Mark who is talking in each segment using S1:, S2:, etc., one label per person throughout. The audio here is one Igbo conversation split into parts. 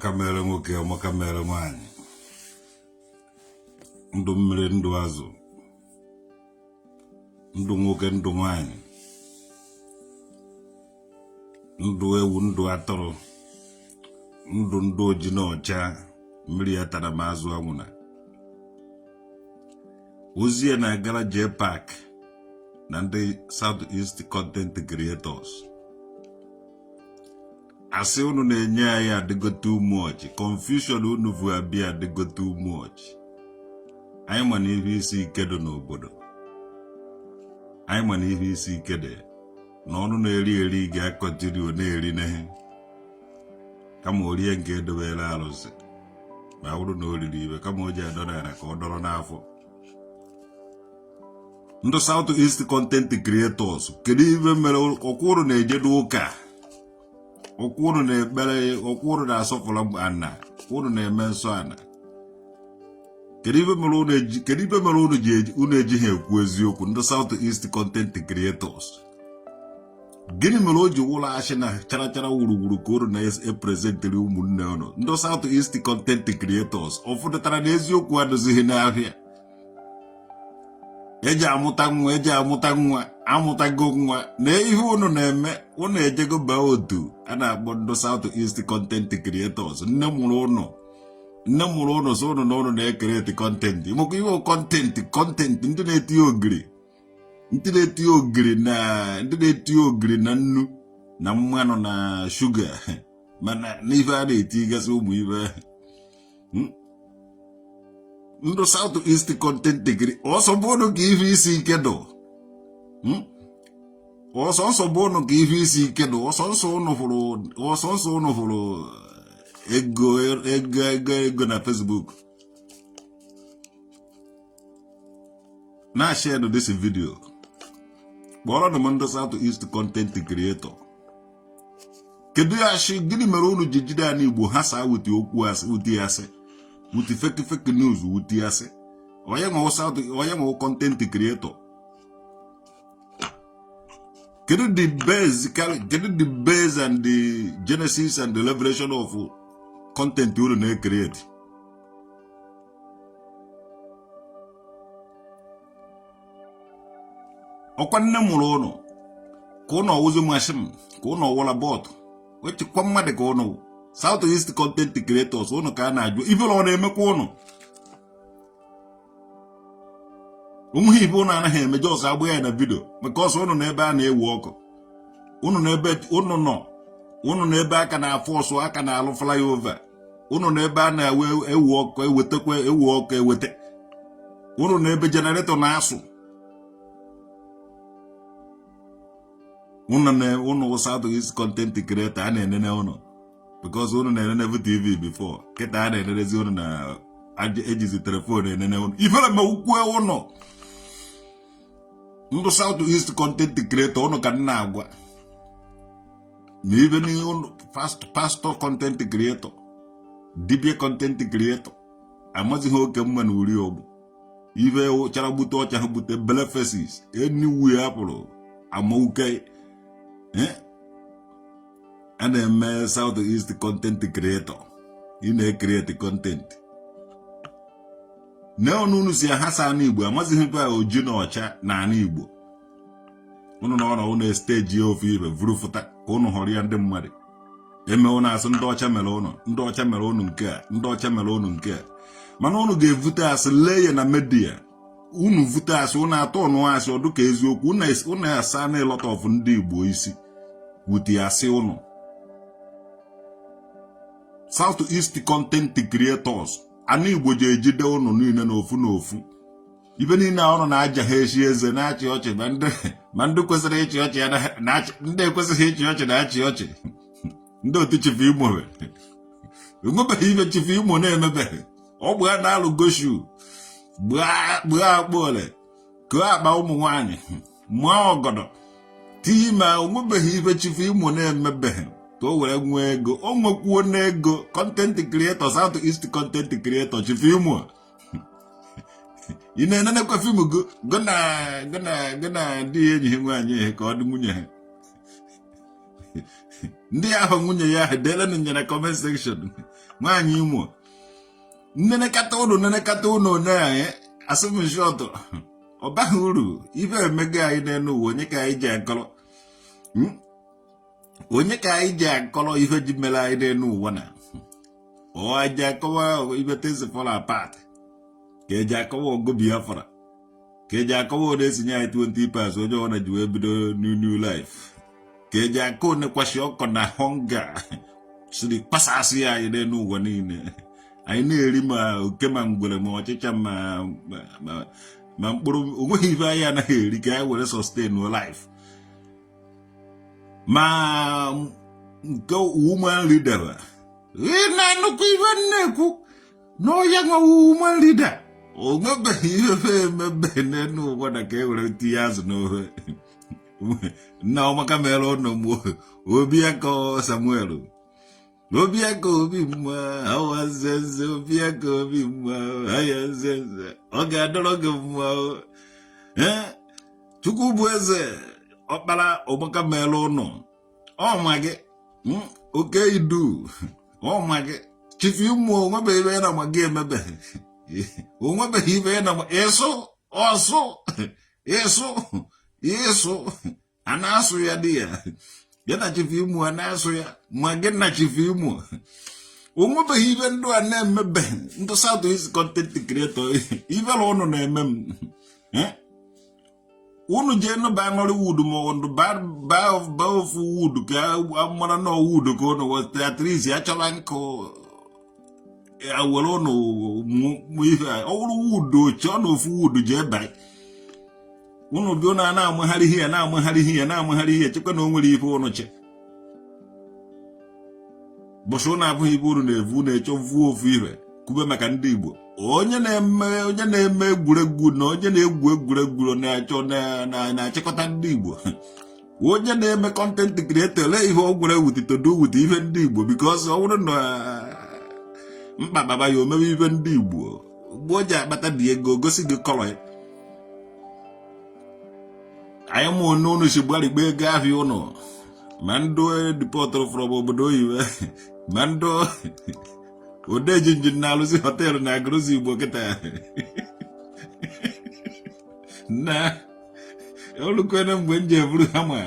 S1: Amakamere nwoke amakamere nwanyị ndụ mmiri ndụ azụ ndụ nwoke ndụ nwanyị ndụ ewu ndụ atụrụ ndụ oji na ọcha mmiri ya tara ma azụ anwụna ozi ya na-agara Jpac na ndị Southeast Content Creators. Asị unu na-enye anyị adịgo too much, confusion unu vu abịa adịgo too much. Anyị ma na ihe isi ike dị n'obodo, anyị ma na ihe isi ike dị na ọnụ na-eri ga-akọntinu na-eri nehe kama orie nke edobere arụsị ma bụrụ na o riri ibe kama o ji adọrọ ka ọ dọrọ n'afọ. Ndị Southeast Content Creators, kedu ibe mere ọkwụrụ na-eje n'ụka, ọkwụrụ na-ekpere, ọkwụrụ na-asọfụrụ ana, ọkwụrụ na-eme nsọ ana? Kedu ibe mere unu ejighị ekwu eziokwu ndị Southeast Content Creators? Gịnị mere o ji wụlọ achị na chara wuruwuru ka unu na-eprezentịrị ụmụnne unu ndị Southeast Content Creators? Ọfụdụtara na eziokwu adịzighị n'ahịa. Eji amụta nwa amụtago nwa na ihe unu na-eme unu ejego baa otu a na-akpọ ndị Southeast Content Creators. Nne mụrụ unu so unu na unu na-ekereti content. Imekwa ihe content ndị na-eti ogiri na nnu na mmanụ na shuga mana n'ife a na-etigasị ụmụ ibe ndị Southeast Content Creators. Ọsọ bụ unu ka ihe isi ike dụ, ọsọ bụ unu ka ihe isi ike dụ, ọsọ unu hụrụ ego na Facebook. Na share this video kpọrọ na ndị Southeast Content Creator. Kedu ya shi gịnị mere unu ji jide ana Igbo ha saa wuti okwu asị wuti asị wuti fake news wuti asị? Onye nwe content creator. Kedu the base and the genesis and the revelation of content unu na-create? Ọkwa nne mụrụ unu ka unu ọwụzi machine ka unu ọwụla bọt wechikwa mmadụ ka unu Southeast Content Creators unu ka a na-ajụ ife ọ na-emekwa unu. Ụmụ ibe unu anaghị eme jọs agba ya na vidio maka ọsọ unu n'ebe a na-ewu ọkụ, unu n'ebe aka na-afụ ọsọ aka na-alụ flyover, unu n'ebe a na-ewu ọkụ ewu ọkụ eweta, unu n'ebe generator na-asụ. Unu Southeast Content Creator a na-enene unu because unu na-enene TV before kịta a na-enenezi unu na ejizi telefon enene unu. Ifere ma ukwe unu ndị Southeast Content Creator unu ka nna agwa na ibe ni unu pastor content creator, dibia content creator amazighị oke mma na uri ogbu ibe chara gbute ọcha ha gbute bele faces anywhere apụrụ amauke a na-eme Southeast Content Creator. Ị na-ekreti content na unu si ahasa ana Igbo amazighị ba oji na ọcha na ana Igbo. Unu na ọnụ unu stage ofu ibe vuru fụta ka unu họrọ ya ndị mmadụ eme unu asị ndị ọcha mere unu, ndị ọcha mere unu nke a, ndị ọcha mere unu nke a. Mana unu ga-evute asị lee ya na media, unu vute asị unu atọ ọnụ asị ọdụ ka eziokwu unu asa na lot of ndị Igbo isi wuti asị unu. Southeast Content Creators ana Igbo ji ejide unu niile n'ofu ibe niile unu na-aja ha echi eze na-achị ọchị ma ndị kwesịrị ịchị ọchị ndị ekwesịghị ịchị ọchị na-achị ọchị. Ndị otu Chief Imo enwebeghị ibe Chief Imo na-emebeghị. Ọ bụ ha na-alụ goshu gbaa akpọole ka akpa ụmụ nwaanyị mụọ ọgọdọ tii ma onwebeghị ibe Chief Imo na-emebeghị ka o were nwee ego. O nwekwuo n'ego content creator, Southeast Content Creator Chief Imo. Ị na-enenekwa fim go na ndị enyi ha nwaanyị ka ọ dị nwunye ha ndị ahụ nwunye ya dele nje na comment section nwaanyị Imo nnenekata ụnụ onye asịm shọtụ ọ baghị uru ife emego anyị n'elu ụwa onye ka anyị ji akọrọ onye ka anyị ji akọrọ ife ji mere anyị n'elu ụwa na ọ aji akọwa ife things fall apart ka eji akọwa ọgụ Biafra ka eji akọwa ọ na-esinye anyị 20 pass onye ọ na ji wee bido new life ka eji akọ onekwashi ọkọ na hunger siri kpasasị anyị n'elu ụwa niile anyị na-eri ma oke ma ngwere ma ọchịcha ma mkpụrụ onweghị ife anyị anaghị eri ka anyị were sustain life ma nke woman leader na-anụkwa ife na-ekwu na onye nwe woman leader o nwebeghị ife emebe n'elu ụwa na ka e were tinye azụ n'ofe nna ọmaka mere ụnụ m obi aka Samuel obi aka obi mma awazenze obi aka obi mma ayazenze ọ ga-adọrọ gị mma Chukwu bụ eze ọkpara ọgbaka mere ụnụ ọma gị oke idu ọma gị chifi ụmụ onwebeghị ibe ya na ma gị emebeghị onwebeghị ibe ya na ma ịsụ a na-asụ ya dị ya na chifi ụmụ a na-asụ ya ma gị na chifi ụmụ onwebeghị ibe ndụ a na-emebe ndị South East content creator ibela ụnụ na-eme m unu jee nụba Nollywood ma ndụ ba ofu wood ka mara na wood ka ụnụ weta at least achọla nkụ awere ụnụ ife ọwụrụ wood oche ọ na ofu wood jee bai unu bi ụnụ na-amagharị ihe chekwa na o nwere ife ụnụ che bụsị ụnụ abụghị ibe ụnụ na-evu na-eche vuo ofu ihe kwube maka ndị Igbo onye na-eme egwuregwu na onye na-egwu egwuregwu na-achịkọta ndị Igbo onye na-eme content creator lee ihe ọ gwere wute ihe ndị Igbo because ọ bụrụ na mkpa baba ya omebe ife ndị Igbo mgbe o ji akpata dị ego gosi gị kọrọ ya anyị mụ n'ụnụ si gbarigba ego ahịa ụnụ ma ndụ dipọtụrụ from obodo oyibo ma ndụ odeji nji na-alụzi họteelụ na agụrụzi Igbo kịta na olukwene mgbe m ji eburu ha ma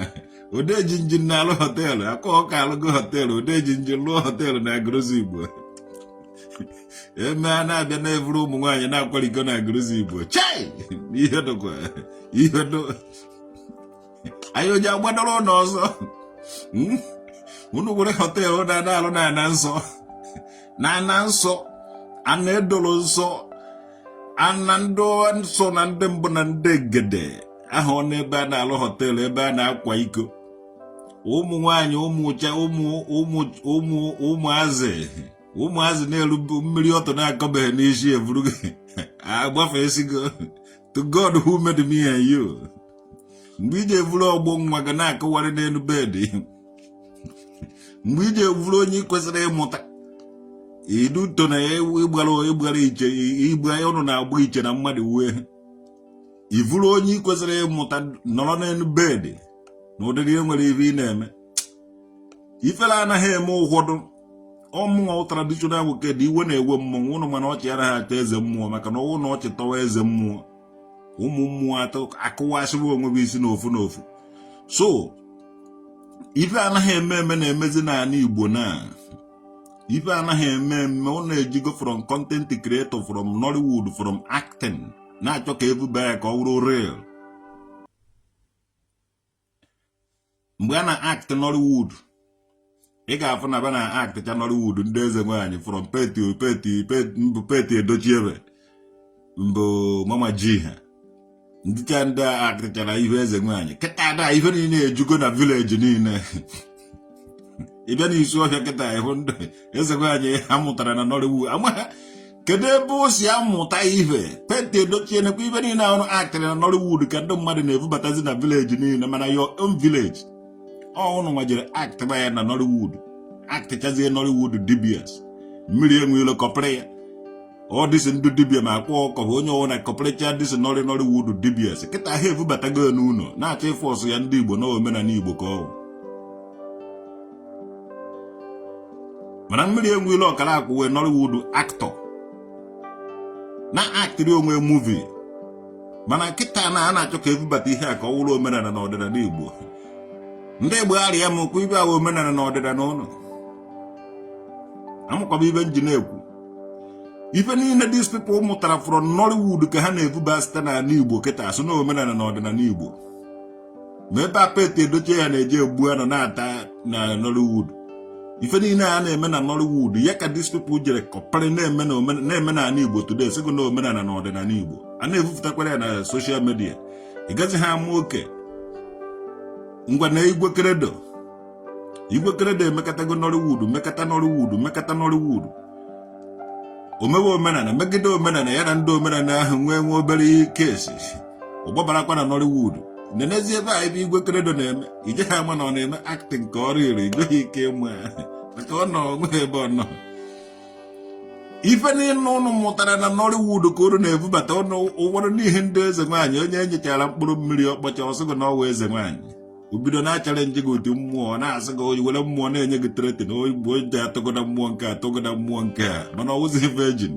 S1: odeji nji na-alụ họteelụ akọ ọka alụgo họteelụ odeji nji lụọ họteelụ na agụrụzi Igbo eme a na-abịa na-eburu ụmụ nwaanyị na-akwarigo na agụrụzi Igbo chai ihe dokwa ihe do anyị oji agbadoro ụlọ ọzọ unu were họteelụ na-alụ na ana nsọ ana edoro nsọ ana ndị nsọ na ndị mbụ na ndị egede ahụ n'ebe a na-alụ họteelụ ebe a na-akwa iko ụmụ nwaanyị ụmụazị na-elu mmiri ọtọ na-akọbeghị n'isi evuru gị agbafe esigo to God who made me and you mgbe iji evuru ọgbọ nwa gị na-akụwarị n'elu bedị mgbe iji evuru onye kwesịrị ịmụta iduto na ịgbara iche igbe ụnụ na-agba iche na mmadụ wee ivuru onye kwesịrị ịmụta nọrọ n'elu bedị na ụdịrị nwere ife ị na-eme ifere anaghị eme ụfọdụ ọmụnwa traditional nwoke dị iwe na-ewe mmọnwụ ụnụ mana ọchị anaghị atọ eze mmụọ maka na ọnwụ na ọchị tọwa eze mmụọ ụmụ mmụọ atọ akụwasịrị onwe bụ isi n'ofu n'ofu so ife anaghị eme na-emezi n'ala Igbo na ife anaghị eme ọ na-ejigo from content creator from Nollywood from acting na-achọ ka ebuba ya ka ọ wụrụ real mgbe a na-act Nollywood ị ga-afụ na ba na-act cha Nollywood ndị eze nwaanyị from Peti Edochiebe mbụ Mama G ha ndị cha ndị act chara ihe eze nwaanyị kịta ada ife niile ejugo na village niile ịbịa n'isi ọhịa kịta ịhụ ndị eze nwaanyị ha mụtara na Nollywood ama kedu ebe o si amụta ihe Peti Edochie nekwa ife niile ahụ actịrị na Nollywood ka ndị mmadụ na-ebubatazi na village niile mana your own village ọnụ nwajere act ba ya na Nollywood actịchazie Nollywood DBS mmiri enweelo kọpịrị ya ọ dịsị ndị dibia ma akwa ọkọ onye ọwụ na kọpịrịcha dịsị Nollywood DBS kịta ha ebubatago n'ụlọ na-achọ ịfọsụ ya ndị Igbo na omenala Igbo ka ọ mana mmiri enwe ile ọkara akwụ wee Nollywood actor na actiri onwe movie mana kịta na a na-achọ ka ebubata ihe a ka ọ wụrụ omenala na ọdịnala Igbo ndị Igbo arịa m okwu ibe ahụ omenala na ọdịnala ụlọ amụkwaba ibe nji na-ekwu ife niile these people mụtara from Nollywood ka ha na-ebuba site n'ala Igbo kịta asụ na omenala na ọdịnala Igbo ma ebe apete edochie ya na-eje egbu anọ na-ata na Nollywood ife niile a na-eme na Nollywood ya ka these people jere kọparị na-eme na ala Igbo today sịgo na omenala na ọdịnala Igbo a na-ebupụtakwara ya na social media ịgazi ha ama oke ngwa na Igwe Credo emekatago mekata Nollywood omewe omenala megide omenala ya na ndị omenala ahụ nwe obere kesi ọgbabarakwa na Nollywood n'ezie ebe a ebe Igwe Credo na-eme ije ha ama na ọ na-eme acting ka ọrụ iri igweghị ike ịmụ maka ọ nọ onwe ebe ọ nọ ife niile ụnụ mụtara na Nollywood ka ụrụ na-ebubata ụfọdụ n'ihe ndị eze nwaanyị onye enyechara mkpụrụ mmiri ọkpọcha ọsịgo na ọwa eze nwaanyị obido na-achara nje gị otu mmụọ na-asị gị oyi were mmụọ na-enye gị tretin oyibo ji atụgoda mmụọ nke atụgoda mmụọ nke a mana ọ wụzighị virgin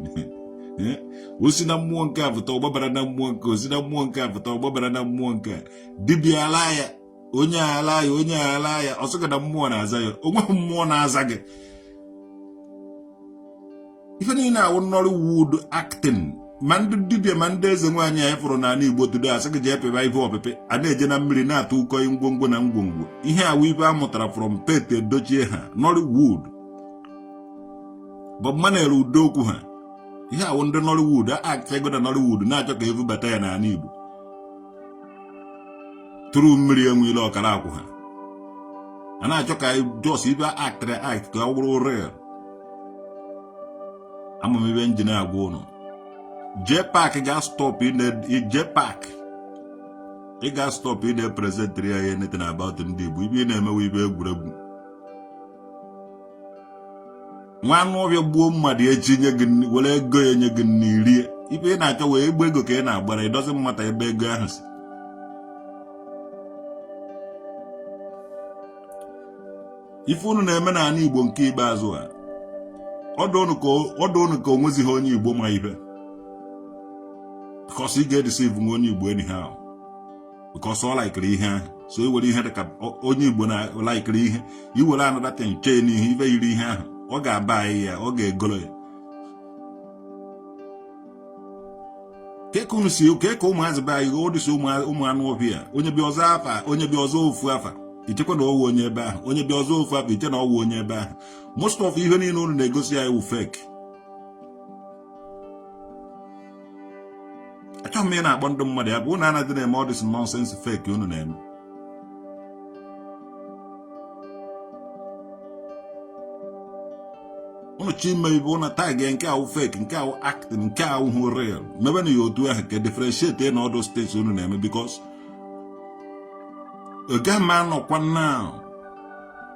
S1: osi na mmụọ nke a pụta ọgbabara na mmụọ nke osi na mmụọ nke a pụta ọgbabara na mmụọ nke a dibịa ala ya onye ala ya ọsịgo na mmụọ na-aza ya onweghị mmụọ na-aza gị ife niile awụ Nollywood acting ma ndị dibịa ma ndị eze nwaanyị anyị fụrụ n'ala Igbo today asị gị jee pịba ife ọpịpị a na-eje na mmiri na-atụ ụkọ ngwongwo na ngwongwo ihe awụ ife a mụtara from pete dochie ha Nollywood Bob Marley udo okwu ha ihe awụ ndị Nollywood aktego na Nollywood na-achọ ka ebubata ya n'ala Igbo tụrụ mmiri enwe ile ọkara akwụ ha a na-achọ ka jos ibe act ka ọ wụrụ real amamibe njin agwa ụnụ Jpac ga-stop ị ga-stop ide presentri ya anything about ndị Igbo ibe na-emewe ibe egwuregwu nwa anụ ọbịa gbuo mmadụ echi nye gị were ego ya nye gị n'irie ibe ị na-achọ wee egbe ego ka ị na-agbara ịdozi mmata ebe ego ahụ si ife unu na-eme n'ala Igbo nke ikpeazụ a ọdụ unu ka onwezighị onye Igbo ma ibe because ị ga-edeceive nwe onye Igbo anyhow because ọ laikiri ihe ahụ so iwere ihe dịka onye Igbo na laikiri ihe iwere another thing chee n'ihe ibe yiri ihe ahụ ọ ga-aba anyị ya ọ ga-egolo ya keka unu si keka ụmụazị be anyị odisi ụmụ anụ ọbịa onye bịa ọzọ afa onye bịa ọzọ ofu afa ichekwa na ọwụ onye ebe ahụ onye bịa ọzọ ofu afa iche na ọwụ onye ebe ahụ most of ihe niile unu na-egosi anyị wụ fake achọghị m ị na-akpọ ndị mmadụ ya bụ unu anaghị na-eme all this nonsense fake unu na-eme unu chi ime ibe unu tag nke ahụ fake nke ahụ acting nke ahụ hụ real mebe na ya otu ahụ ka differentiate na ọdụ states unu na-eme because oge ma anọkwa na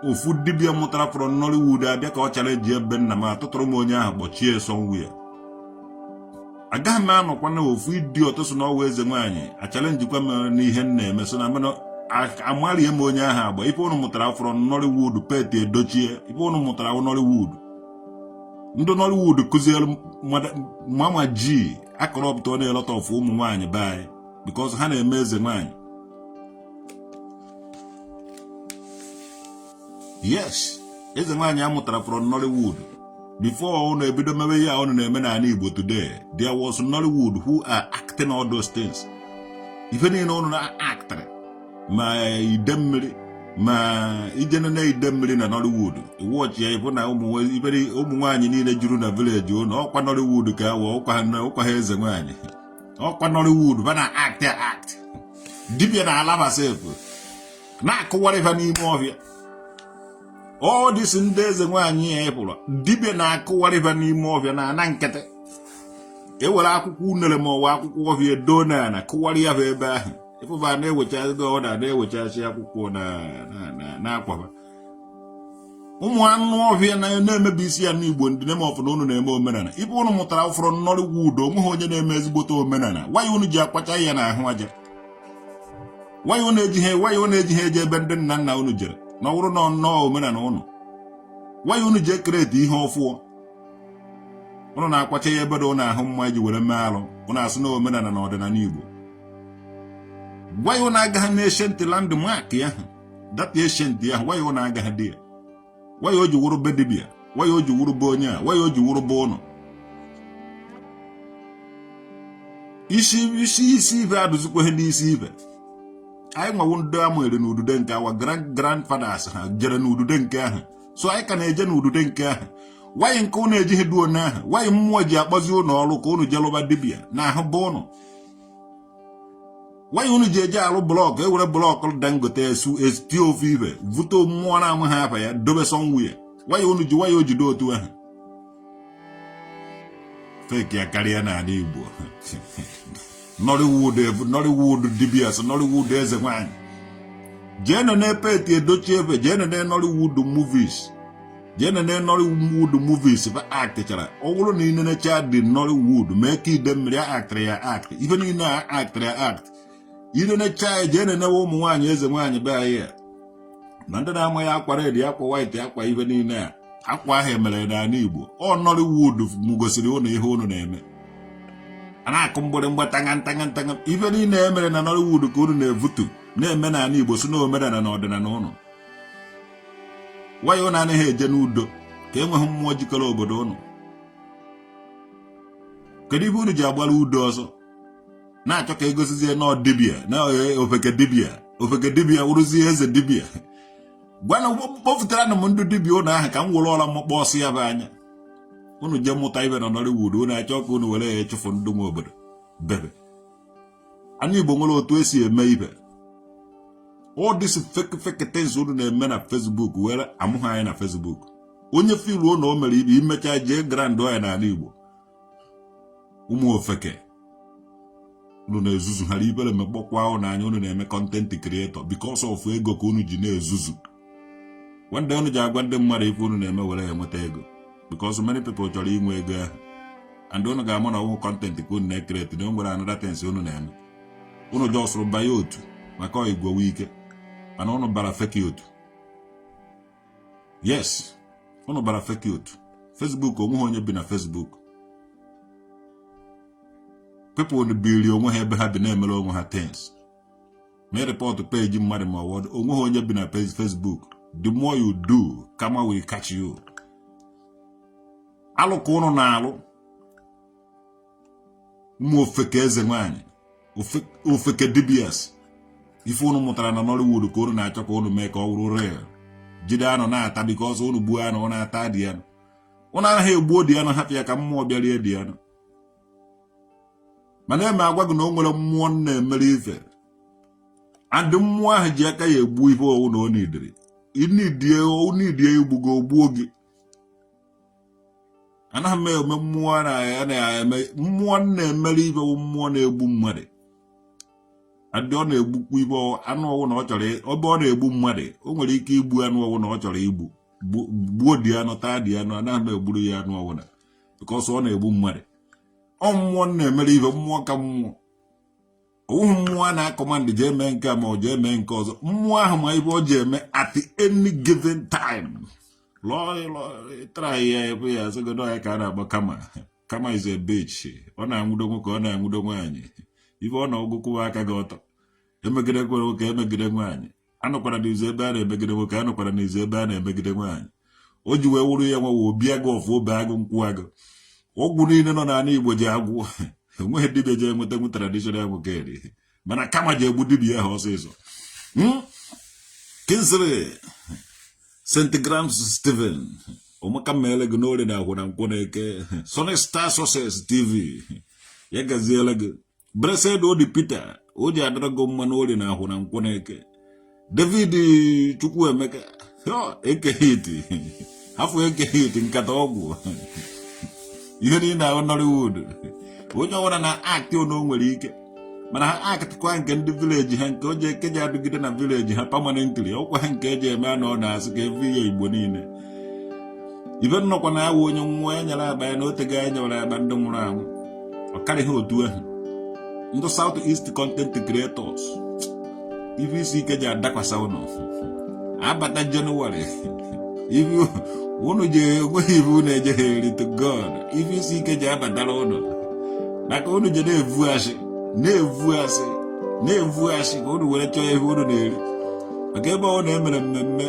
S1: ofu dibịa mụtara from Nollywood abịa ka ọ chara eji ebe nna m atụtụrụ m onye ahụ kpọchie somewhere agaghị m anọkwa na ofu ịdị ọtọ so na ọwa eze nwaanyị achara njikwa m n'ihe m na-eme so na mana amarie m onye ahụ agba ife unu mụtara from Nollywood pete edochie ife unu mụtara Nollywood ndị Nollywood kụziere mama ji akọrọpụta na-elọta ọfụ ụmụ nwaanyị be anyị because ha na-eme eze nwaanyị yes eze nwaanyị amụtara from Nollywood before unu ebido mewe ya unu na-eme n'ala Igbo today there was Nollywood who are acting all those things ife niile unu na-act ma ide mmiri ma ijene na ide mmiri na Nollywood watch ya ifu na ụmụ nwaanyị niile juru na village unu ọkwa Nollywood ka awa ọkwa ha eze nwaanyị ọkwa Nollywood ba na act dibịa na alaba sefu na-akụwara ife n'ime ọhịa all this ndị eze nwaanyị ya pụrụ dibịa na-akụwara ife n'ime ọhịa na ana nkịtị ewere akwụkwọ unere ma ọwa akwụkwọ ọhịa doo na kụwara ya ebe ahụ ifụba na-ewechazị ọda na-ewechasị akwụkwọ na-akwaba ụmụ anụ ọhịa na-emebi isi ya n'Igbo ndị name of na unu na-eme omenala ife unu mụtara ụfọdụ Nollywood onweghị onye na-eme ezigbote omenala wanyị unu ji akpacha ya n'ahụ aja wanyị unu ejighị eje ebe ndị nna nna unu jere na ọwụrụ na nnọọ omenala unu why unu je create ihe ọfụọ unu na-akwacha ya ebe unu ahụ mma iji were mee alụ unu asụ na omenala na ọdịnala Igbo why unu agaghị na ancient landmark ya that ancient ya why unu agaghị dị ya why o ji wụrụ be dibịa why o ji wụrụ be onye a why o ji wụrụ be ụnụ isi ife adụzikwa ihe n'isi ife anyị nwawo ndị amụere n'udude nke awa grandfathers ha jere n'udude nke ahụ so anyị ka na-eje n'udude nke ahụ wanyị nke ụnụ ejighị duo n'ahụ wanyị mmụọ ji akpọzi ụnụ ọrụ ka ụnụ jelụba dibịa na ahụ bụ ụnụ wanyị ụnụ ji eje alụ blọkụ ewere blọkụ Dangote eti ofu ife vute mmụọ na-amụ ha afa ya dobe somewhere wanyị ụnụ ji wanyị o jide otu ahụ fake ya karịa n'ala Igbo Nollywood dibias Nollywood eze nwanyị jee na epeti edochi efe jee na Nollywood movies jee na Nollywood movies fa actchara ọ bụrụ na ị na-echa dị Nollywood mee ka ide mmiri actịrị ya act ife niile a actịrị ya act ide na-echa ya jee na enewe ụmụ nwaanyị eze nwaanyị be anyị ya na ndị na-ama ya akwa red akwa white akwa ife niile a akwa ahụ emere n'ala Igbo ọ Nollywood gosiri ụnụ ihe ụnụ na-eme a na-akụ mgbịrịmgba tanga ife niile emere na Nollywood ka unu na-evutu na-eme n'ala Igbo so na omenala na ọdịnala ụnụ wanyị ụnụ anaghị eje n'udo ka enweghị mmụọ jikọrọ obodo ụnụ kedu ibe unu ji agbara udo ọzọ na-achọ ka egosizie na dibịa na ofeke dibịa wụrụzie eze dibịa gwana kpọfụtara na m ndị dibịa ụnụ ahụ ka m were ọla mkpọ ọsọ ya bụ anya unu je mụta ibe na Nollywood unu achọ ka unu were ya echefu ndị nwe obodo bebe anyị Igbo nwere otu esi eme ibe all this fake things unu na-eme na Facebook were amụghị anyị na Facebook onye filu na o mere ibe imecha jee grand oya n'ala Igbo ụmụ ofeke unu na-ezuzu ha ibere mekpọkwa ụnụ anya unu na-eme content creator because of ego ka unu ji na-ezuzu wanda unu ji agwa ndị mmadụ ife unu na-eme were ya nweta ego because many people chọrọ inwe ego ahụ and unu ga-ama na ọwụ content ka unu na-ekreti na o nwere another things unu na-eme unu jọsụrụ banye otu maka igwe ike mana unu bara fake otu yes unu bara fake otu Facebook onweghị onye bi na Facebook people biri onwe ha ebe ha bi na-emere onwe ha things mee report page mmadụ ma ọwọdụ onweghị onye bi na Facebook the more you do kama will catch you alụ ka ụnụ na-alụ ụmụ ofeke eze nwanyị ofeke dibias ife ụnụ mụtara na Nollywood ka ụnụ na-achọ ka ụnụ mee ka ọ wụrụ real jide anụ na-ata because ụnụ gbuo anụ ọ na-ata dị anụ ụnụ anaghị egbuo dị anụ hapụ ya ka mmụọ bịarie dị anụ mana eme agwa gị na o nwere mmụọ na-emere ife and mmụọ ahụ ji aka ya egbu ife ọwụ na ọ nidiri inidie igbugo ogbuo gị anaghị m eme mmụọ na-eme mmụọ na-emere ife mmụọ na-egbu mmadụ adị ọ na-egbukwu ibe anụ ọwụ na ọ chọrọ ebe ọ na-egbu mmadụ o nwere ike igbu anụ ọwụ na ọ chọrọ igbu gbuo dị anụ taa dị anụ anaghị m egburu ya anụ ọwụ na because ọ na-egbu mmadụ ọ mmụọ na-emere ibe mmụọ ka mmụọ owu mmụọ na-akọmandị jee mee nke a ma ọ jee mee nke ọzọ mmụọ ahụ ma ibe ọ ji eme at any given time try ya ebe ya sogodo ya ka a na-agba kama is a bitch ọ na-anwụdo nwoke ọ na-anwụdo nwaanyị ife ọ na-ọgụkwụwa aka gị ọtọ emegide kwere nwoke emegide nwaanyị anọkwara n'izu ebe a na-emegide nwoke anọkwara n'izu ebe a na-emegide nwaanyị o ji wee wụrụ ya nwewe obi agụ ọfụ obe agụ nkwụ agụ ọgwụ niile nọ n'ala Igbo ji agwụ enweghị dibịa ji enweta nwu traditional nwoke eri mana kama ji egbu dibịa ahụ ọsịsọ Kinsiri St. Grams Stephen ụmụaka mmele gị n'ori na ahụ na nkwụ na-eke Sony Star Success TV ya gaziela gị Blessed Odi Peter o ji adara gị mma n'ori na ahụ na nkwụ na-eke David Chukwuemeka ekehiti hafụ ekehiti nkata ọgwụ ihe niile ahụ Nollywood onye ọbụla na aktị ono nwere ike mana ha akịtịkwa nke ndị vileji ha nke o ji ekeji adụgide na vileji ha permanently ọkwa ha nke eji eme anọ na-asị ka evi ya Igbo niile ibe nnọkwa na awa onye nwa ya nyere agba ya na otego ya nyere agba ndị nwụrụ anwụ ọ karịghị otu ahụ ndị South East content creators ife isi ike ji adakwasa ụnọ abata Jenụwarị if you unu je unu ejeheri to God, if you see ke je abatara unu maka unu je na-evu asị ka unu were chọọ ihe unu na-eri maka ebe ọ na-emere mmemme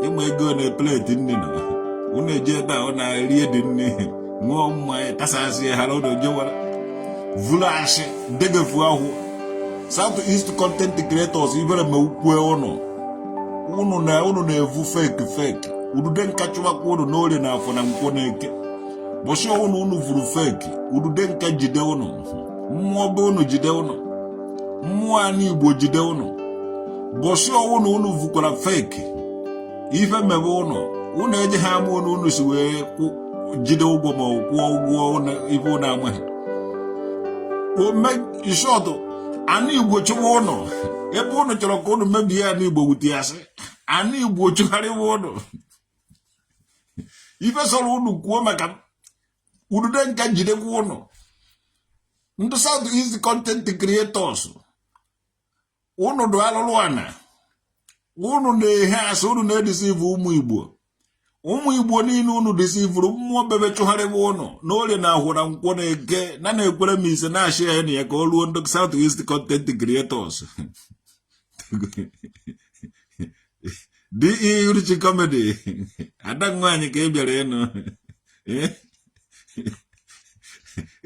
S1: ịma ego na plate nri na unu eje ebe a ọ na-eri edi nri ṅụọ mmanya tasasị ya hara unu jewara vulu asị degefu ahụ South East content creators ibere ma ukwe unu na-evu fake udude nka chụwakwa unu n'orie na afọ na nkwọ na eke bọsị unu vuru fake udude nka jide unu mmụọ be unu jide unu mmụọ anyị Igbo jide unu bọsị unu vukwara fake ife mebe unu eje ha ama unu si wee jide ụgwọ ma kwụọ ụgwọ ife unu amaghị ome ishọtụ anyị Igbo chụwa unu ebe unu chọrọ ka unu mebie anyị Igbo wute ya sị anyị Igbo chụgharịwa unu ife sọrọ unu kwuo maka udude nka jidekwa unu ndị South East content creators unu do alụlụ ana unu na-ehe asị unu na-edisivu ụmụ Igbo niile unu disivuru mmụọ bebe chụgharịwa unu n'orie na ahụ na nkwọ na eke na ekwere m ise na-achị ya na ya ka o ruo ndị South East content creators dị irichi comedy ada nwaanyị ka ị bịara ịnụ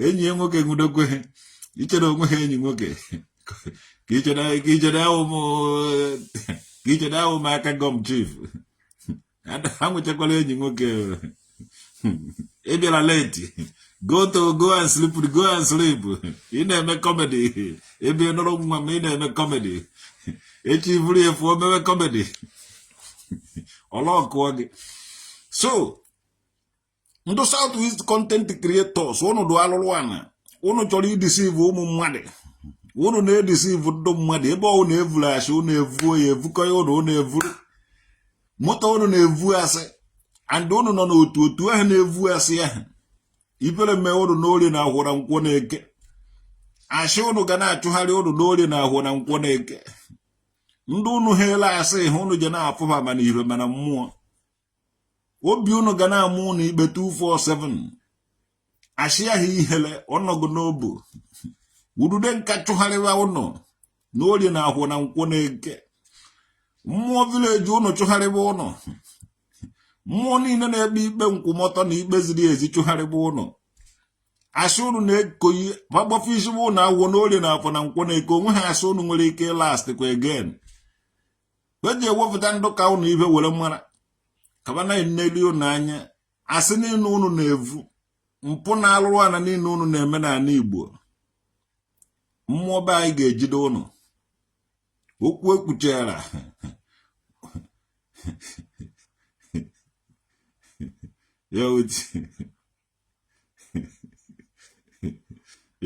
S1: enyi ya nwoke nwudokwe ichere onwe ha enyi nwoke ka ichere ahụ m aka gọm chief ha nwechakwala enyi nwoke ị bịara late go and sleep ị na-eme comedy ebe nọrọ nwa m ị na-eme comedy echi buru efu o mewe comedy ọlọkụọ gị so ndị South East content creators unu do alụrụ ana unu chọrọ idisive ụmụ mmadụ unu na-edisive ndị mmadụ ebe unu evuru asị unu evuo ya evukọ ya unu evuru moto unu na-evu asị and unu nọ n'otu ahụ na-evu asị ahụ ibere mee unu n'orie na ahụ na nkwọ na eke asị unu ga na-achụgharị unu n'orie na ahụ na nkwọ na eke ndị unu hele asị ha unu je na-afụba mana ire mana mmụọ obi unu ga na-amụ unu ikpe 247 asị ahụ ihele ọnọgụ n'obu udude nka chụgharịwa unu n'orie na ahụ na nkwọ na eke mmụọ vileji unu chụgharịwa unu mmụọ niile na-ekpe ikpe nkwụmọtọ na ikpe ziri ezi chụgharịwa unu asị unu na-ekoyi gbafisiwa unu agwọ n'orie na afọ na nkwọ na eke onwe ha asị unu nwere ike last kwa again eji ewepụta ndụ ka unu ibe were mara kaba na eneli unu anya asị niile unu na-evu mpụ na alụrụ ana niile unu na-eme n'ala Igbo mmụọ be anyị ga-ejide unu okwu ekpuchara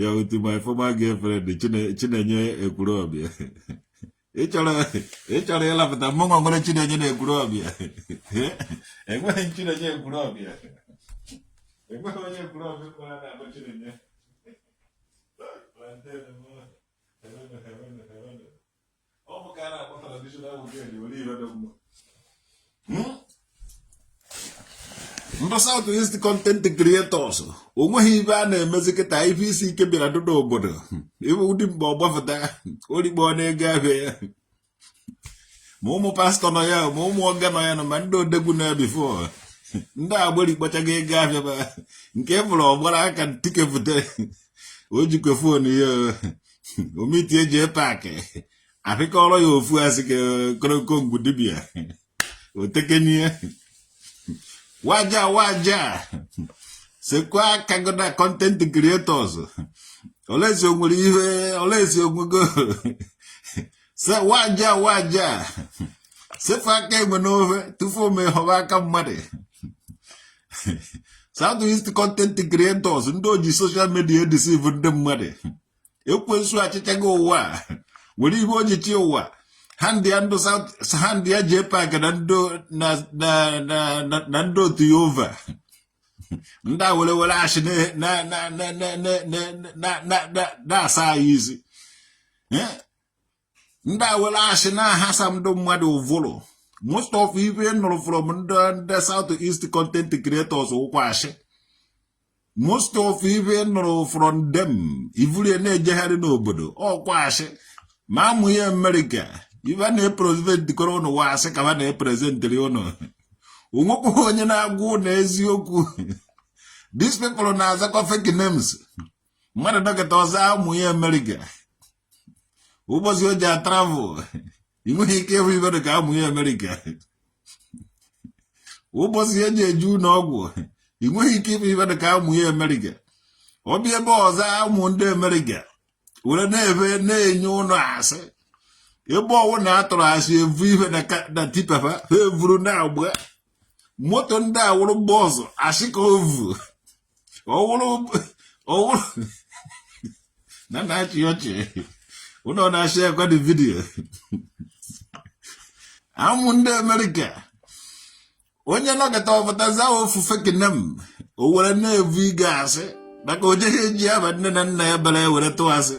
S1: ya uti my former girlfriend Chinenye Ekwurobịa ị chọrọ ịlapụta mmụnwa nwere Chinenye na Ekwurobịa enweghị Chinenye Ekwurobịa enweghị onye Ekwurobịa kpọrọ na-abụ Chinenye ọ bụ ka a na-akpọ traditional weekend were ibe dị mma ndị South East content creators onweghị ibe a na-emezi kịta ife isi ike bịara dụda obodo ebe ụdị mgbe ọ gbafụta origbo na-ego ahịa ya ma ụmụ pastọ nọ ya ma ụmụ ọga nọ ya na ma ndị odegwu na bifo ndị agberi kpachaga ego ahịa ba nke fụrụ ọgbara aka tikepụta o jikwa fon ya omitie Jpac apịkọrọ ya ofu asị ka korokongwu dibịa otekenie waja sekwa kagoda content creators olesi onwere ihe olesi onwego se waja sefa aka enwe n'ofe tufu me hoba aka mmadụ South East content creators ndị oji social media deceive ndị mmadụ ekwensu achịchago ụwa were ihe ojichi ụwa hand ya Jpac na ndị otu ya over ndị a were ashị na-asa anyị isi ndị a were ashị na-ahasa ndị mmadụ ụvụrụ Most of even from the Southeast content creators ukwashi. Most of even from them, if we are nobody, or kwashi, Mamu America, even a president the corona was a cavana present the Leono. Umoko na good ezioku. These people on Azako fake names. Mother Dogatoza, Muye America. Who was your travel? You know he came over the Kamu America. Who was your June Ogo? You know he came over the Kamu America. Or be a boss, I'm Munde America. Will never name you no answer. You bought one after I see vive the cat that tip of her, now, boy. Moton da wolo bozo, ashikovu. Oh, Nana Chioche. Uno na share kwa the video. Amunde America. Onye nagata ofataza ofu fake nem. Owere na evi gase. Baka oje heji aba nne ya bala were to ase.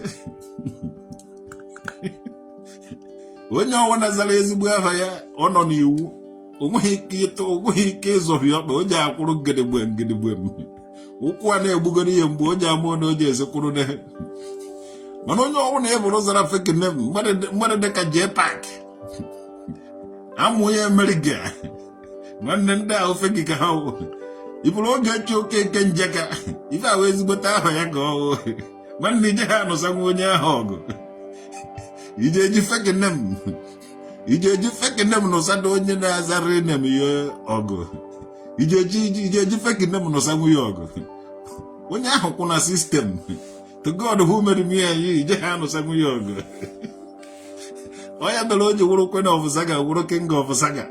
S1: Onye owana zala ezigbo afa ya ono na iwu. Ogwe ike zọfị ọkpa onye akwụrụ ngedegbe ụkwụ a na-egbugoro ihe mgbe onye amụọ na onye ezekwuru na mana onye ọwụ na-eburu zara fake name mmadụ dịka Jpac amụ ya America nwanne ndị ahụ fake ka ha ịbụrụ oge echi oke eke njeka ife ahụ ezigbote aha ya ka ọhụ nwanne ije ha nụsanwu onye ahụ ọgụ ije eji fake name Ijeji fake name no sado onye na-azara name yo ogo. Ijeji fake name no sanwu yo ogo. Onye ahụ kwụ na system. To God who made me and you, ije ha no sanwu yo ogo. Oya belo oje wuru kwena of Saga, wuru king of Saga.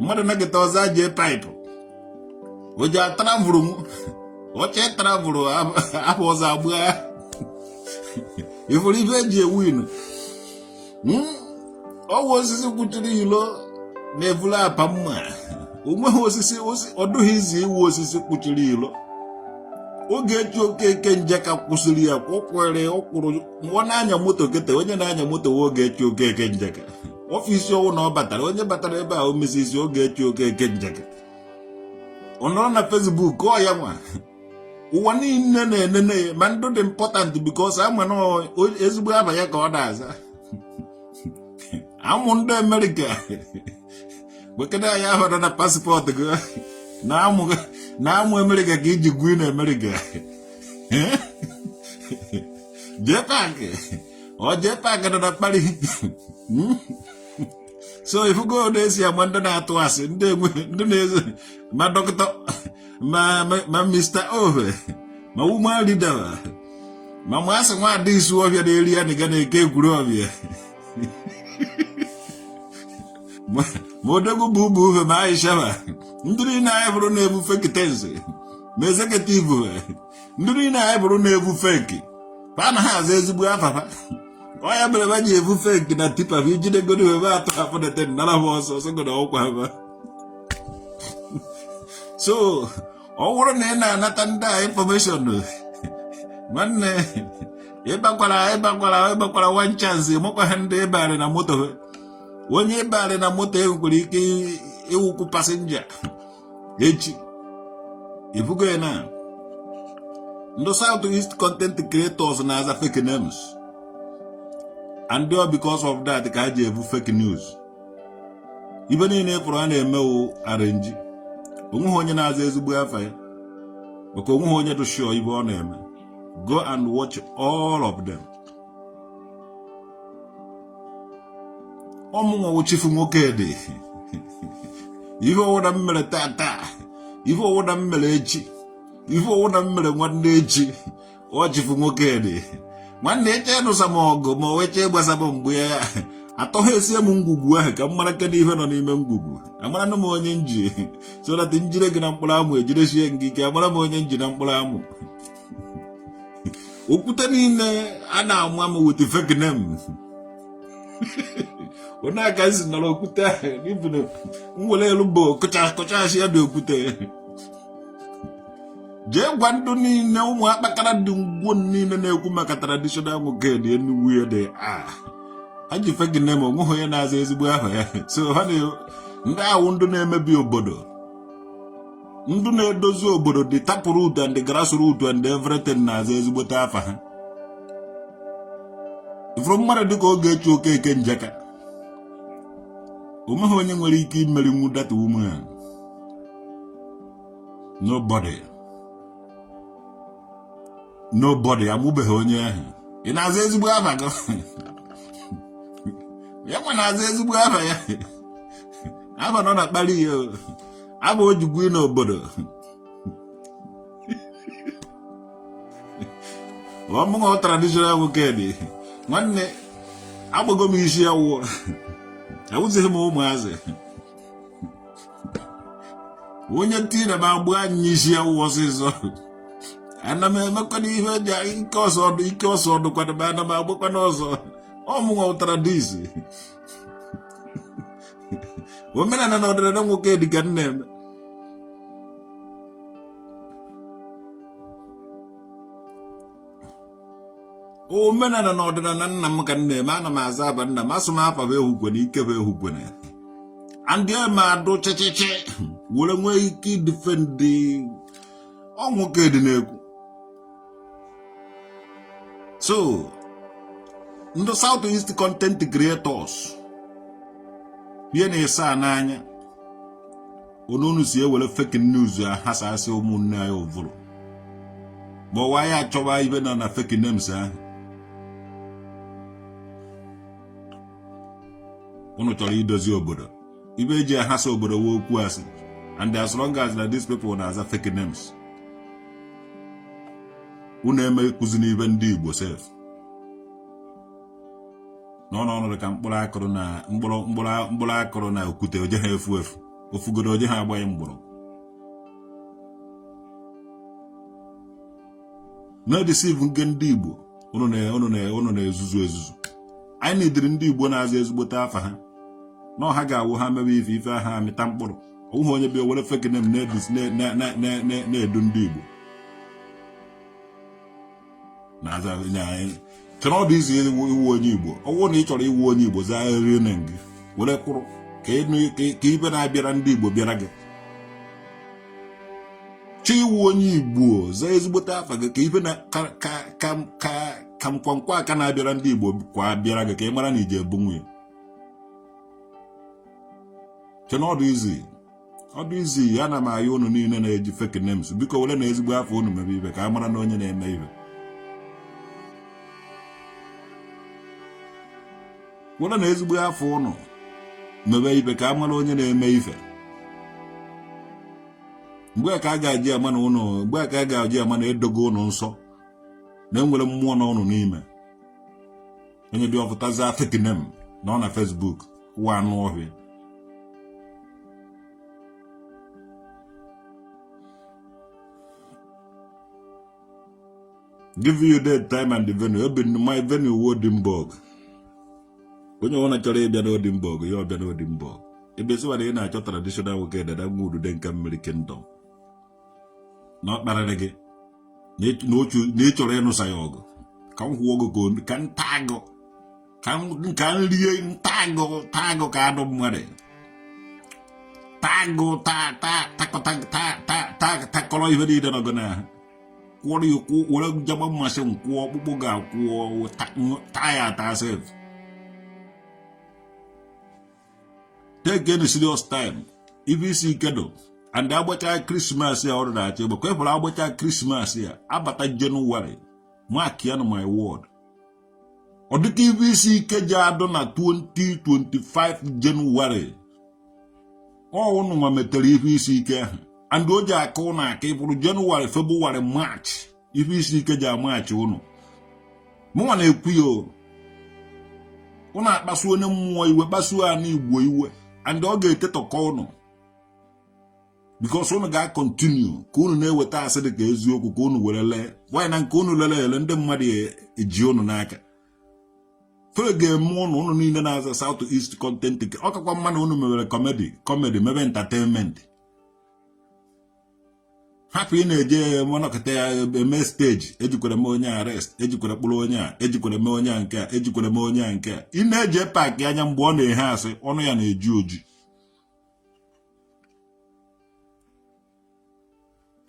S1: Mmadụ na geta ọza Jpac. Oje travel mu. Oche travel abụ ọza abụọ. Ifuru ife eji win. Ọwụ osisi kwuchiri ilo na-evula apa mma. Onweghị osisi ọdụghị izi iwu osisi kwuchiri ilo. Oge echi okeke njeka kwụsịrị ya kwụkwere ọkwụrụ nwa na-anya moto kete onye na-anya moto oge echi okeke njeka. Ọfisi ọwụ na ọ batara onye batara ebe a o mesisi oge echi okeke njeka. Ọ nọrọ na Facebook ọ ya nwa. Ụwa niile na-enene ma ndụ dị important because ama na ezigbo aba ya ka ọ na-aza. Amunde America. Bekada ya hora na passport go. Na amu America ki jigui na America. Jpac. O Jpac na pali. So if you go there see amanda na atwase nde ma doctor ma Mr. Ove. Ma woman leader. Ma mwasa nwa disu ovia de area ni gana ke guru ovia. Modego bubu ma Aisha nduri na eburu na ebu fake tense ma executive nduri na eburu na ebu fake pa na ha ezigbo afafa oya bere ba ji ebu fake na tipa vi jide godo we ba to afọ de ten na la so so godo okwa ba so owuru na anata nda information manne ebakwara one chance mokwa hande ebare na moto onye bare na moto enwere ike iwukwu passenger echi ifugo na ndo Southeast content creators na aza fake names and because of that ka je evu fake news even in April a na-eme o arrange onwe onye na-aza ezigbo afa ya maka onwe onye to show ibe ọ na-eme go and watch all of them. Omunwa uchifu nwoke dị ife ọwụda mmere tata ife ọwụda mmere echi ife ọwụda mmere nwanne echi ọchifu nwoke dị nwanne eche nụsa m ọgụ ma weche gbasaba mgbe ya atọghị esi m ngwugwu ahụ ka mmara kedu ife nọ n'ime ngwugwu amara m onye nji so that njire gị na mkpụrụ amụ ejidesie gị ike amara m onye nji na mkpụrụ amụ okwute niile a na-amụ amụ with fake name. Ona gazi na okwute even nwere elumbo kocha shi ado okwute je gwa ndụ niile ụmụ akpakara dị ngwo niile na-ekwu maka traditional nwoke dị enu wie dị aji fake name onwe onye na-aza ezigbo aha ya. So ha na ndị ahụ ndụ na-emebi obodo, ndụ na-edozi obodo, the taproot and the grassroot and everything na-aza ezigbote afa ha. Ifuru mmadụ dịka oge echi Okeke Njaka, onweghị onye nwere ike imeri nwu that woman. Nobody amụbeghị onye ahụ. Ị na-aza ezigbo afa gị? Ya nwa na-aza ezigbo afa ya. Afa nọ na-akpali ya. Abụ ojigwe n'obodo. Ọmụghọ traditional nwoke dị. Nwanne, agbago m isi ya wụọ. Awụzighị m ụmụazị. Onye tiri m agbụ anyị isi ya wụọ ọsịsọ. Ana m emekwana ihe dị ike ọsọ ọdụkwana m ana m agbakwana ọzọ. Ọmụghọ tradisi. Omenala na ọdịnala nwoke dị ka nne m. Omenala na ọdịnala nna m ka nne m, ana m aza aba nna m, asụ m afa bụ ehukwe na ike bụ ehukwe na. Andị ma adụ chichichi were nwee ike idifendi ọ nwoke dị n'ekwu. So ndị South East content creators bie na-esa n'anya onunu si ewere fake news ahasasị ụmụnne anyị ụvụrụ ma ọwa ya achọba ibe na fake names ahụ. Unu chọrọ idozi obodo, ibe eji ahasa obodo wee okwu asị, and as long as that these people na-aza fake names, unu eme kuzi n'ibe ndị Igbo sef n'ọnọdụ ka mkpụrụ akụrụ na okwute oje ha efu ofugodo oje ha agbaghị mgbọrọ. Na-edisive nke ndị Igbo unu na-ezuzu. Anyị na-ediri ndị Igbo na-aza ezigbote afa ha na ha ga-awụ ha mebe ife ha amịta mkpụrụ. Ọwụghị onye bịa were fake name na-edu ndị Igbo na-aza anyị. Ọ dị izi iwu onye Igbo. Ọwụ na ị chọrọ iwu onye Igbo zaa eri na gị were kwụrụ ka ibe na-abịara ndị Igbo bịara gị. Chi iwu onye Igbo zaa ezigbote afa gị ka ibe na ka nkwankwa aka na-abịara ndị Igbo kwa bịara gị ka ị mara na ije ebu nwunye. Ọ dị izi ana m ayọ unu niile na-eji fake names, biko were na ezigbo afọ unu mebe ibe ka a mara na onye na-eme ibe. Were na ezigbo afọ unu mebe ibe ka a mara onye na-eme ife. Mgbe ka a ga-eji ama na unu, mgbe ka a ga-eji ama na edogo unu nsọ na enwere mmụọ na unu n'ime. Onye dị ọfụtaza fake name nọ na Facebook wa anụ ọhịa. Give you the time and the venue. My venue Wodimborg. Onye ọ na-achọrọ ịbịa n'Odimborg, ya ọbịa n'Odimborg. Ebe isi wana ị na-achọ traditional nwoke dada nwudu dị nke mmiri kingdom. Na ọ kparịrị gị na ị chọrọ ịnụsa ya ọgụ. Ka m hụ ọgụ ka ntaagụ. Ka m rie ntaagụ ka anụ mmadụ. Taagụ takọrọ ihe niile nọgụ n'ahụ. Kwụrụ ikwu were jama mmasị nkwụọ ọkpụkpụ ga-akwụọ taa ya ata sef. Take any serious time. If you see kedo and agbacha Christmas ya ọrụ na-achị bụ kwefụrụ agbacha Christmas ya abata January mark ya na my word. Ọ dịka ibe isi ike ji adụ na 2025 January unu nwa metere ibe isi ike ahụ. And o ji aka ụnụ aka ịbụrụ January, February, March ife isi ike ji amachi ụnụ. Mụnwa na-ekwu ya ụnụ akpasu onye mmụọ iwe kpasuo a n'Igbo iwe and ọ ga-etetọkọ ụnụ because ụnụ ga-continue ka ụnụ na-eweta asị dị ka eziokwu ka ụnụ were lee wanyị na nke ụnụ lele ndị mmadụ eji ụnụ n'aka. Fere ga-eme ụnụ niile na-aza South East content ọkakwa mma na ụnụ mewere comedy mebe entertainment. happy na-eje monokete ya eme stage ejikwere m onye arrest ejikwere kpụrụ onye a ejikwere m onye nke a ejikwere m onye nke a ị na-eje pak anya mgbe ọ na-ehe asị ọnụ ya na-eji oji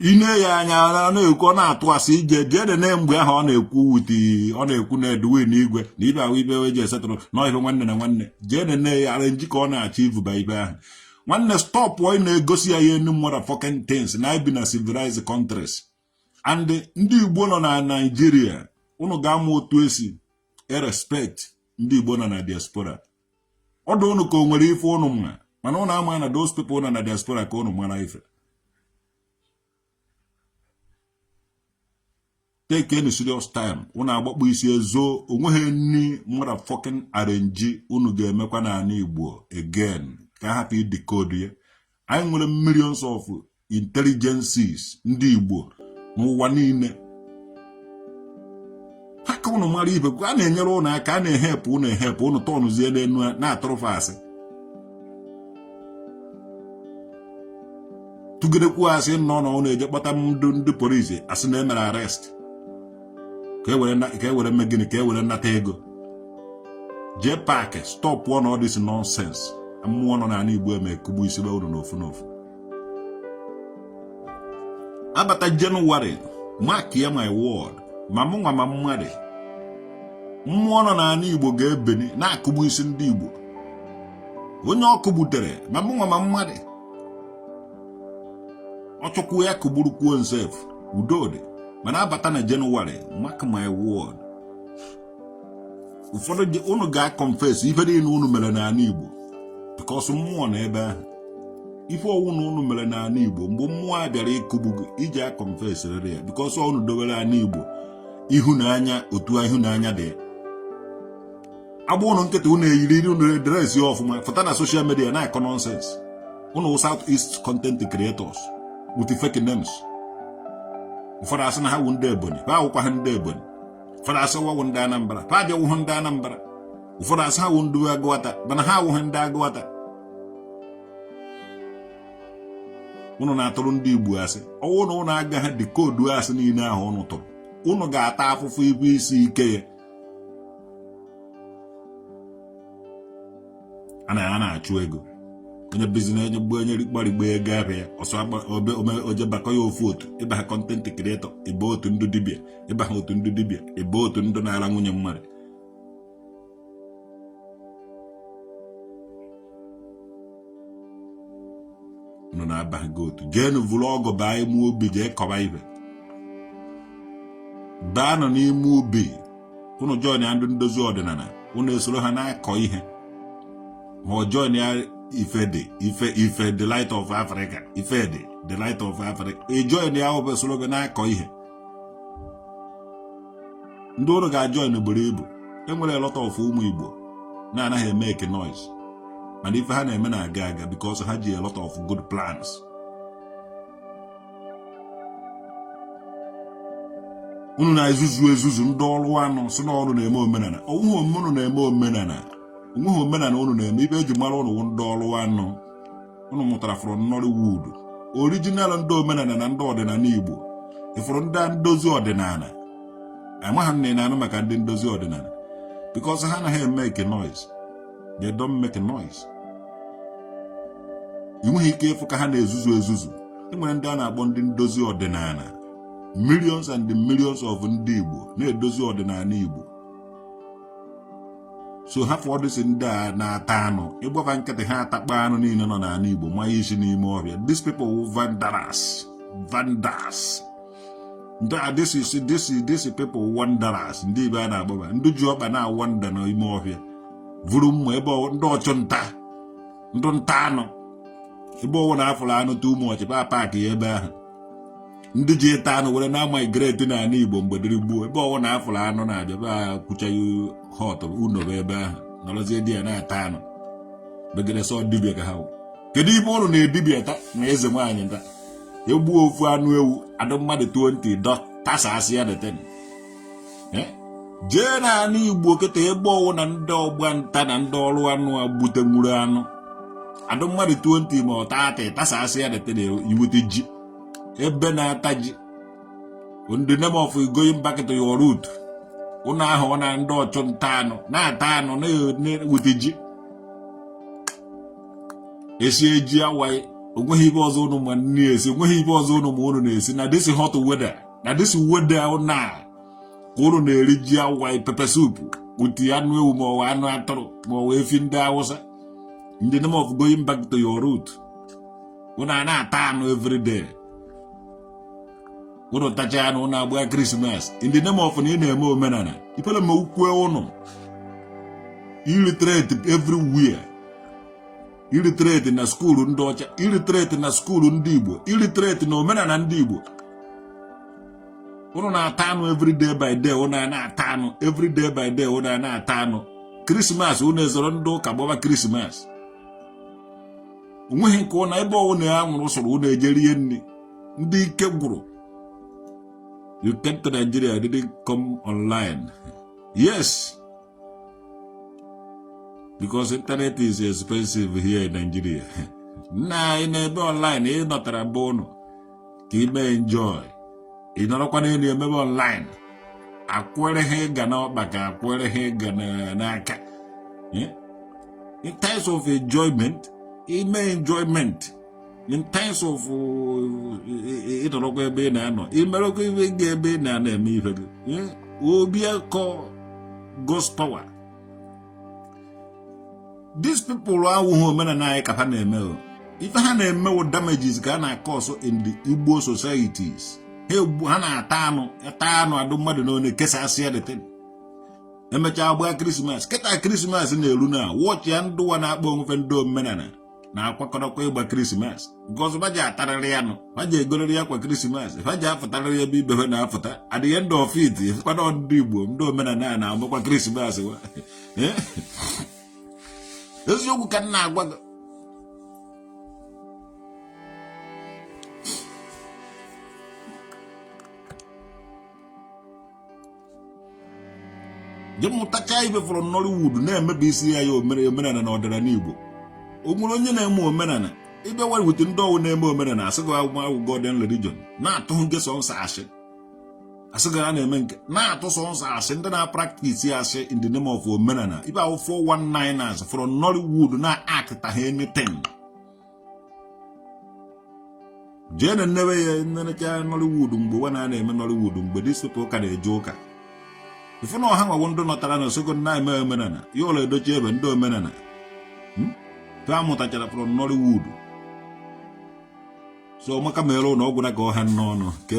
S1: ine ya anya na-ekwu ọ na-atụ asị ije jede na mgbe ahụ ọ na-ekwu wuti ọ na-ekwu na edwin n'igwe na ibe ahụ ibe eji esetụrụ na ibe nwanne na nwanne jede na ya ara njikọ ọ na-achọ ivuba ibe ahụ nwanne stop onye na-egosi ya ihe ndị motherfucking things na ibi na civilized countries and ndị Igbo nọ na Nigeria unu ga-amụ otu esi respect ndị Igbo nọ na diaspora ọdụ unu ka o nwere ife unu mma mana unu ama na those people nọ na diaspora ka unu mara ife take any serious time unu agbakpọ isi ezo onweghị nni motherfucking arrange unu ga-emekwa n'ala Igbo again ka hapụ idecode ya anyị nwere millions of intelligences ndị Igbo n'ụwa niile ha ka unu mara ibe a na-enyere unu aka a na-ehepụ unu tọnụzie n'enu na-atụrụfe asị tụgidekwu asị nọ na unu eje kpọta ndị polisi asị na emere arrest ka e were mme gịnị ka e were nnata ego Jpac stop one all this nonsense mmụọ nọ n'ala Igbo eme kugbu isi be unu n'ofu n'ofu abata Jenụwarị mark ya my word ma mụ nwa ma mmadụ mmụọ nọ n'ala Igbo ga-ebeni na-akụgbu isi ndị Igbo onye ọkụ butere ma mụ nwa ma mmadụ ọ chọkwu ya kụgburukwuo nsef udo dị mana abata na Jenụwarị mark my word ụfọdụ unu ga-confess ife niile unu mere n'ala Igbo because mmụọ na ebe ahụ ife ọwụ na unu mere n'ala Igbo mgbe mmụọ a bịara ịkụgbu gị iji confess rere ya because unu dobere ala Igbo ihunanya otu ihunanya dị agba unu nkịta unu eyiri unu dress ya ọfụma fụta na social media na-akọ nonsense unu South East content creators with fake names ụfọdụ asị na ha wụ ndị Ebonyi ha awụkwa ha ndị Ebonyi ụfọdụ asị wawụ ndị Anambra ha abịawụ ndị Anambra ụfọdụ asị ha wụ ndị Agụata mana ha awụghị ndị Agụata unu na-atụrụ ndị Igbo asị ọwụ na unu agaghị dikodu asị niile ahụ unu tụrụ unu ga-ata afụfụ ibu isi ike ya a na-achụ ego onye biznes onye gbe onye rikparigbe ego ahịa ya ọsọ oje bakọ ya ofu otu ịba ha content creator ịba otu ndụ dibịa ịba ha otu ndụ dibịa ịba otu ndụ na-ara nwunye mmadụ unu na-abaghị gị otu jee nụvụrụ ọgụ baa ime obi jee kọba ibe baa nọ n'ime ubi unu join ya ndị ndozi ọdịnala unu esoro ha na-akọ ihe ma ọ join ya ife the light of Africa ife the light of Africa join ya ọ bụ esoro gị na-akọ ihe ndị unu ga-join buru ibu enwere lot of ụmụ Igbo na-anaghị eme noise mana ife ha na-eme na-aga aga because ha ji a lot of good plans unu na-ezuzu ndị ọrụ anụ si na ọrụ na-eme omenala onweghị unu na-eme omenala onweghị omenala unu na-eme ibe eji mara unu ndị ọrụ anụ unu mụtara from Nollywood original ndị omenala na ndị ọdịnala Igbo ifụrụ ndị ndozi ọdịnala amaghị m na ị na-anụ maka ndị ndozi ọdịnala because ha anaghị make noise they don't make noise inweghị ike ịfụ ka ha na-ezuzu enwere ndị a na-akpọ ndị ndozi ọdịnala millions and millions of ndị Igbo na-edozi ọdịnala Igbo so ha fọdụsị ndị a na-ata anụ ịgbafa nkịtị ha atakpa anụ niile nọ n'ala Igbo ma isi n'ime ọbịa these people were vandals these people wanderers ndị ibe a na-agbaba ndị ji ọkpa na-awanda n'ime ọbịa vuru mma ebe ndị ọchụnta ndị nta anụ ebe ọwụ na afụrụ anụ too much pa paaki ya ebe ahụ ndị ji ịta anụ were na migrate n'ala Igbo mgbe dịrị gbuo ebe ọwụ na afụrụ anụ na-abịa ba kwuchaghị hot unobe ebe ahụ nọrọzie di ya na-ata anụ begede sọ dibịa ka ha wụ kedu ibe ụlụ na-edibịa taa na eze nwaanyị taa egbuo ofu anụ ewu adụ mmadụ 20 tasasị ya deten jee n'ala Igbo kịta ebe ọwụ na ndị ọgba nta na ndị ọrụ anụ a gbute nwuru anụ adụ mmadụ 20 ma ọ 30 tasasị ya deten iweta ji ebe na-ataji in the name of going back to your root. Una ahụ na ndị ọchụ ntaanụ na-ata anụ na-ewute ji esi eji awaị onweghị ibe ọzọ unu ma nni esi onweghị ibe ọzọ unu ma unu na-esi na this hot weather na this weather na unu na-eri ji awaị pepper soup with anụ ewu ma ọwa anụ atụrụ ma ọwa efi ndị Hausa. In the name of going back to your root, unu na-ata anụ every day. Unu tacha anụ unu agba Christmas. In the name of na ị na-eme omenala ipele ma ukwe unu illiterate everywhere. Illiterate na school ndị ọcha, illiterate na school ndị Igbo, illiterate na omenala ndị Igbo. Unu na-ata anụ every day by day, unu na-ata anụ every day by day, unu na-ata anụ. Christmas unu ezoro ndị ụka gbaba Christmas. Onweghị nke ụna ebe ọwụ na ya nwụrụ soro unu ejerie nri ndị ike gwụrụ. You came to Nigeria, didn't come online. Yes. Because internet is expensive here in Nigeria. Nah, in ebe online, you not a bono. You may enjoy. You know what I mean online. Akwere he gana baka, akwere he gana naka. In terms of enjoyment, it may enjoyment. In terms of it rogo ebe na no, it meroko ebe na na eme ife. Obi ko God's power. These people are who men and I can eme. If I had eme damages gonna cause in the Igbo societies. Hey, hana atano adumadu no ne kesa asia de thing. Emecha agba Christmas. Keta Christmas in the luna. Watch and do one akbo fendo menana. Na akwakọrọkwa ịgba Christmas because baja atarịrị ya nọ baja egorịrị ya kwa Christmas baja afụtarịrị ya bụ ibe na afụta at the end of it ifụkwado ndị Igbo ndị omenala na agbakwa Christmas wa eziokwu ka nna agwa gị jemụtacha ibe fọrọ Nollywood na-emebi isi ya omenala na ọdịnala Igbo. Onwere onye na-eme omenala ibe were wute ndị ọwụ na-eme omenala asịgị agwụ Golden religion na-atụ nke sọnsọ asị asịgị ha na-eme nke na-atụ sọnsọ asị ndị na-practice asị in the name of omenala ibe ahụ 419ers from Nollywood na-act ha anything jee na nnewe ya nnerecha Nollywood mgbe nwa na-eme Nollywood mgbe these people ka na-eje ụka ife na ọha nwawo ndị nọtara na osogo na-eme omenala ya ụlọ edochi ebe ndị omenala amụtachara from Nollywood. So maka mere na ọgwụ na ka ọha n'ọnụ ka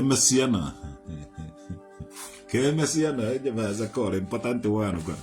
S1: emesịa na ejebe aza kọrọ important one kwa